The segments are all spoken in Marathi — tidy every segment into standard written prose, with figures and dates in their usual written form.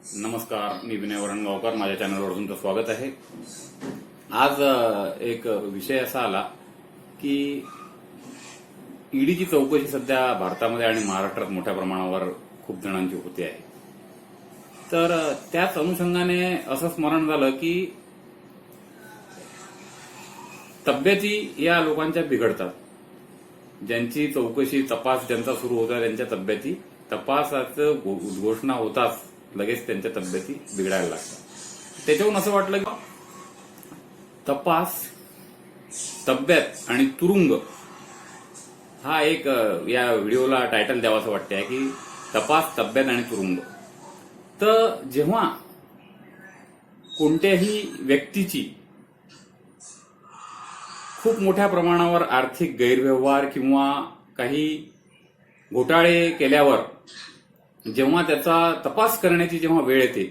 नमस्कार, मी विनय वरणगावकर. माझ्या चॅनलवर तुमचं स्वागत आहे. आज एक विषय असा आला की ईडीची चौकशी सध्या भारतामध्ये आणि महाराष्ट्रात मोठ्या प्रमाणावर खूप जणांची होते आहे. तर त्याच अनुषंगाने असं स्मरण झालं की तब्येती या लोकांच्या बिघडतात. ज्यांची चौकशी तपास ज्यांचा सुरू होता त्यांच्या तब्येती तपासाचं घोषणा होताच लगेच त्यांच्या तब्येती बिघडायला लागतात. त्याच्यावरून असं वाटलं की तपास, तब्येत आणि तुरुंग हा एक या व्हिडिओला टायटल द्यावं असं वाटतंय की तपास, तब्येत आणि तुरुंग. तर जेव्हा कोणत्याही व्यक्तीची खूप मोठ्या प्रमाणावर आर्थिक गैरव्यवहार किंवा काही घोटाळे केल्यावर जेव्हा त्याचा तपास करण्याची जेव्हा वेळ येते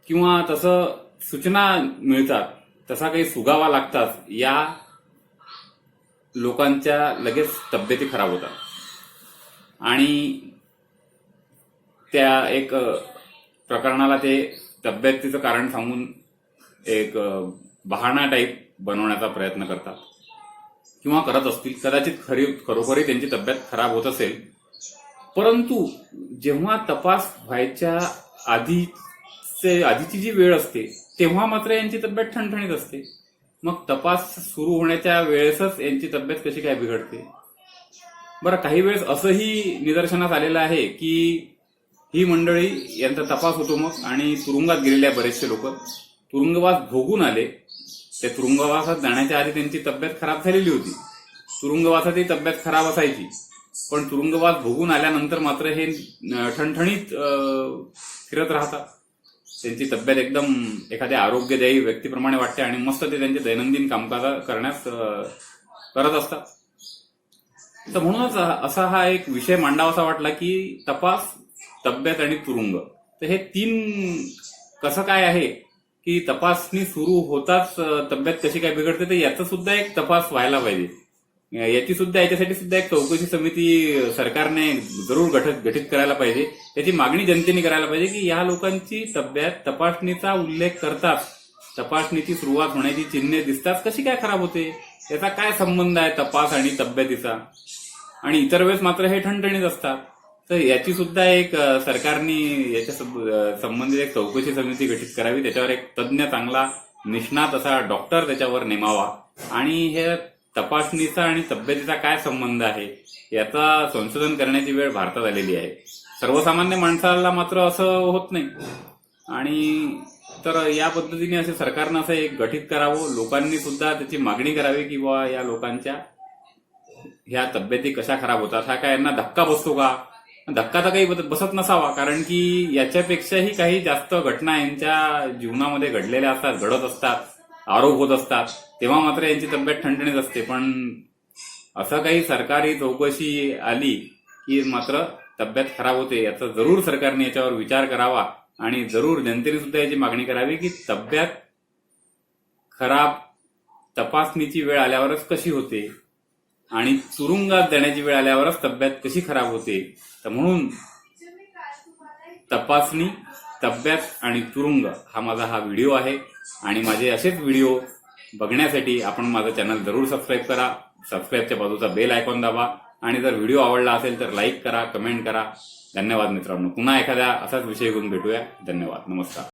किंवा तसं सूचना मिळतात, तसा काही सुगावा लागतात, या लोकांच्या लगेच तब्येती खराब होतात. आणि त्या एक प्रकरणाला ते तब्येतीचं कारण सांगून एक बहाणा टाईप बनवण्याचा प्रयत्न करतात किंवा करत असतील. कदाचित खरोखरी त्यांची तब्येत खराब होत असेल, परंतु जेव्हा तपास व्हायच्या आधीची जी वेळ असते तेव्हा मात्र यांची तब्येत ठणठणीत असते. मग तपास सुरू होण्याच्या वेळेसच यांची तब्येत कशी काय बिघडते? बरं, काही वेळेस असंही निदर्शनास आलेलं आहे की ही मंडळी यांचा तपास होतो मग आणि तुरुंगात गेलेल्या बरेचसे लोक तुरुंगवास भोगून आले. त्या तुरुंगवासात जाण्याच्या आधी त्यांची तब्येत खराब झालेली होती. तुरुंगवासातही तब्येत खराब असायची, पण तुरुंगवास भोगून आल्यानंतर मात्र हे ठणठणीत फिरत राहतात. त्यांची तब्येत एकदम एखाद्या आरोग्यदायी व्यक्तीप्रमाणे वाटते आणि मस्त ते त्यांचे दैनंदिन कामकाज करण्यास करत असतात. तर म्हणूनच असा हा एक विषय मांडावासा वाटला की तपास, तब्येत आणि तुरुंग. तर हे तीन कसं काय आहे की तपासणी सुरू होताच तब्येत कशी काय बिघडते, तर याचा सुद्धा एक तपास व्हायला पाहिजे. याच्यासाठी सुद्धा एक चौकशी समिती सरकारने जरूर गठीत करायला पाहिजे. त्याची मागणी जनतेने करायला पाहिजे की या लोकांची तब्येत तपासणीचा उल्लेख करतात, तपासणीची सुरुवात होण्याची चिन्हे दिसतात, कशी काय खराब होते, याचा काय संबंध आहे तपास आणि तब्येतीचा, आणि इतर वेळेस मात्र हे ठणठणीत असतात. तर याची सुद्धा एक सरकारने याच्या संबंधित एक चौकशी समिती गठीत करावी. त्याच्यावर एक तज्ज्ञ, चांगला निष्णात असा डॉक्टर त्याच्यावर नेमावा आणि हे तपासणीचा आणि तब्येतीचा काय संबंध आहे याचा संशोधन करण्याची वेळ भारतात आलेली आहे. सर्वसामान्य माणसाला मात्र असं होत नाही. आणि तर या पद्धतीने असे सरकारनं असं एक गठीत करावं. लोकांनी सुद्धा त्याची मागणी करावी की बा या लोकांच्या ह्या तब्येती कशा खराब होतात, हा काय यांना धक्का बसतो का? धक्का तर काही बसत नसावा, कारण की याच्यापेक्षाही काही जास्त घटना यांच्या जीवनामध्ये घडलेल्या असतात, घडत असतात, आरोप होत असतात, तेव्हा मात्र यांची तब्येत ठणठणीत असते. पण असं काही सरकारी चौकशी आली की मात्र तब्येत खराब होते, याचा जरूर सरकारने याच्यावर विचार करावा आणि जरूर जनतेने सुद्धा याची मागणी करावी की तब्येत खराब तपासणीची वेळ आल्यावरच कशी होते आणि तुरुंगात जाण्याची वेळ आल्यावरच तब्येत कशी खराब होते. तर म्हणून तपासणी, तब्येत आणि तुरुंग हा माझा हा व्हिडिओ आहे. आणि माझे असेच व्हिडिओ बघण्यासाठी आपण माझं चॅनल जरूर सबस्क्राईब करा. सबस्क्राईबच्या बाजूचा बेल आयकॉन दाबा आणि जर व्हिडिओ आवडला असेल तर लाईक करा, कमेंट करा. धन्यवाद मित्रांनो. पुन्हा एखाद्या असाच विषय घेऊन भेटूया. धन्यवाद. नमस्कार.